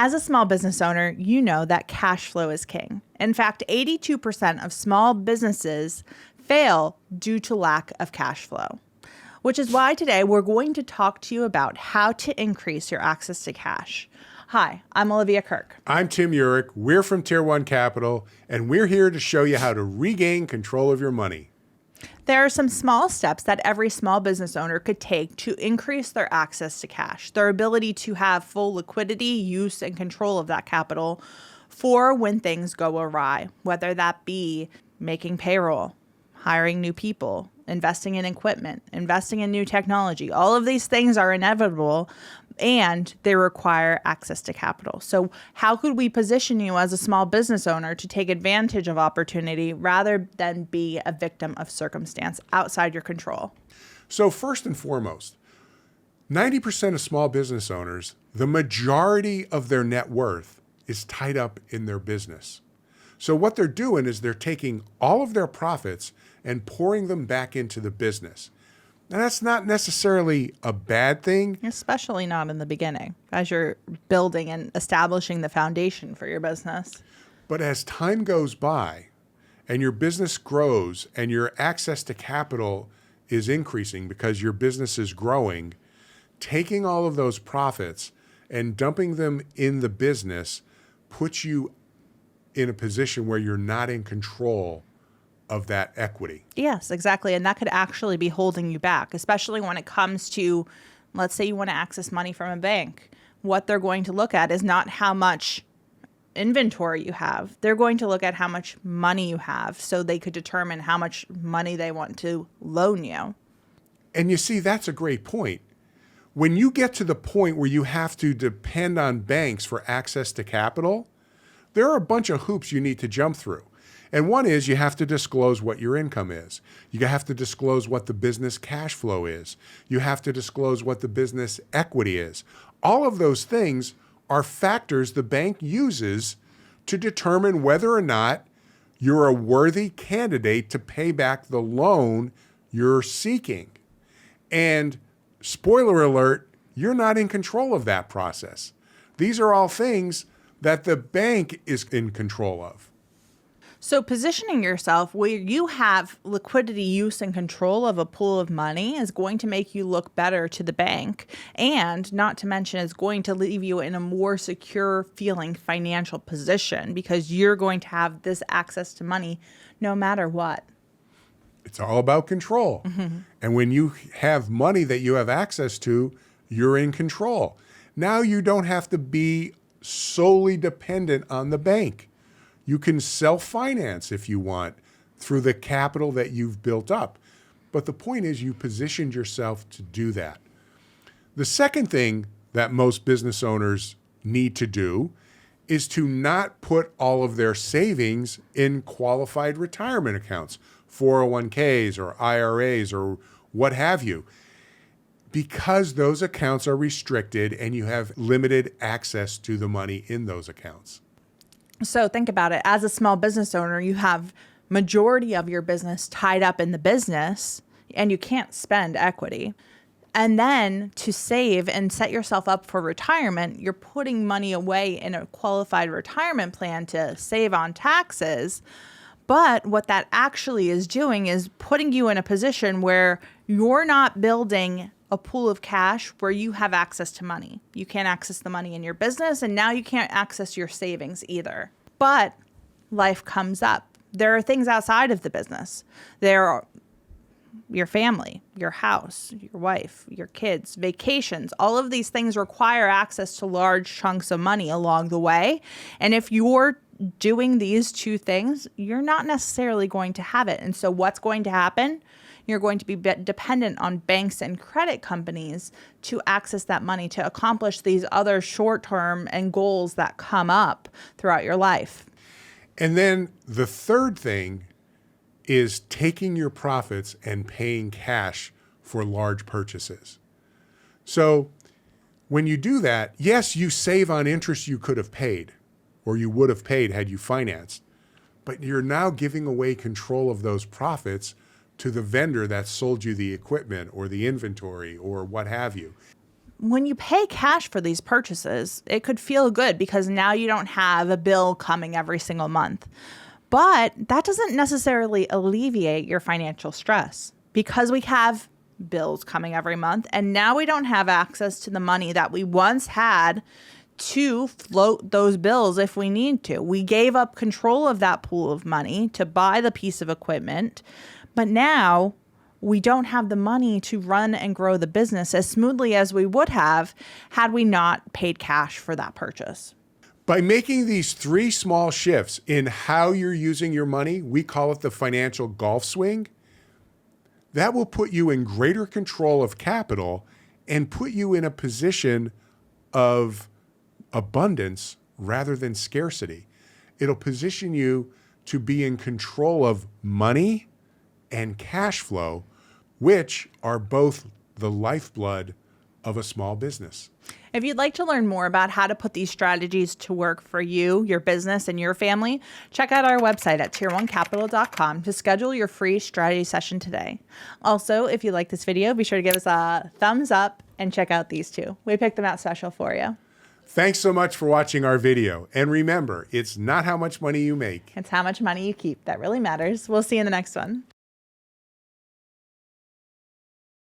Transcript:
As a small business owner, you know that cash flow is king. In fact, 82% of small businesses fail due to lack of cash flow, which is why today we're going to talk to you about how to increase your access to cash. Hi, I'm Olivia Kirk. I'm Tim Yurek. We're from Tier 1 Capital, and we're here to show you how to regain control of your money. There are some small steps that every small business owner could take to increase their access to cash, their ability to have full liquidity, use, and control of that capital for when things go awry, whether that be making payroll, hiring new people, investing in equipment, investing in new technology. All of these things are inevitable and they require access to capital. So how could we position you as a small business owner to take advantage of opportunity rather than be a victim of circumstance outside your control? So first and foremost, 90% of small business owners, the majority of their net worth is tied up in their business. So what they're doing is they're taking all of their profits and pouring them back into the business. Now, that's not necessarily a bad thing. Especially not in the beginning, as you're building and establishing the foundation for your business. But as time goes by and your business grows and your access to capital is increasing because your business is growing, taking all of those profits and dumping them in the business puts you in a position where you're not in control of that equity. Yes, exactly. And that could actually be holding you back, especially when it comes to, let's say you want to access money from a bank. What they're going to look at is not how much inventory you have. They're going to look at how much money you have so they could determine how much money they want to loan you. And you see, that's a great point. When you get to the point where you have to depend on banks for access to capital, there are a bunch of hoops you need to jump through. And one is you have to disclose what your income is. You have to disclose what the business cash flow is. You have to disclose what the business equity is. All of those things are factors the bank uses to determine whether or not you're a worthy candidate to pay back the loan you're seeking. And spoiler alert, you're not in control of that process. These are all things that the bank is in control of. So positioning yourself where you have liquidity, use, and control of a pool of money is going to make you look better to the bank, and not to mention is going to leave you in a more secure feeling financial position because you're going to have this access to money no matter what. It's all about control. Mm-hmm. And when you have money that you have access to, you're in control. Now you don't have to be solely dependent on the bank. You can self-finance if you want through the capital that you've built up. But the point is you positioned yourself to do that. The second thing that most business owners need to do is to not put all of their savings in qualified retirement accounts, 401ks or IRAs or what have you, because those accounts are restricted and you have limited access to the money in those accounts. So think about it. As a small business owner, you have majority of your business tied up in the business and you can't spend equity. And then to save and set yourself up for retirement, you're putting money away in a qualified retirement plan to save on taxes. But what that actually is doing is putting you in a position where you're not building a pool of cash where you have access to money. You can't access the money in your business, and now you can't access your savings either. But life comes up. There are things outside of the business. There are your family, your house, your wife, your kids, vacations. All of these things require access to large chunks of money along the way. And if you're doing these two things, you're not necessarily going to have it. And so what's going to happen? You're going to be dependent on banks and credit companies to access that money to accomplish these other short-term and goals that come up throughout your life. And then the third thing is taking your profits and paying cash for large purchases. So when you do that, yes, you save on interest you could have paid or you would have paid had you financed, but you're now giving away control of those profits to the vendor that sold you the equipment or the inventory or what have you. when you pay cash for these purchases, it could feel good because now you don't have a bill coming every single month. But that doesn't necessarily alleviate your financial stress because we have bills coming every month. And now we don't have access to the money that we once had to float those bills if we need to. We gave up control of that pool of money to buy the piece of equipment. But now we don't have the money to run and grow the business as smoothly as we would have had we not paid cash for that purchase. By making these 3 small shifts in how you're using your money, we call it the financial golf swing, that will put you in greater control of capital and put you in a position of abundance rather than scarcity. It'll position you to be in control of money and cash flow, which are both the lifeblood of a small business. If you'd like to learn more about how to put these strategies to work for you, your business, and your family, check out our website at tier1capital.com to schedule your free strategy session today. Also, if you like this video, be sure to give us a thumbs up and check out these 2. We picked them out special for you. Thanks so much for watching our video. And remember, it's not how much money you make. It's how much money you keep that really matters. We'll see you in the next one.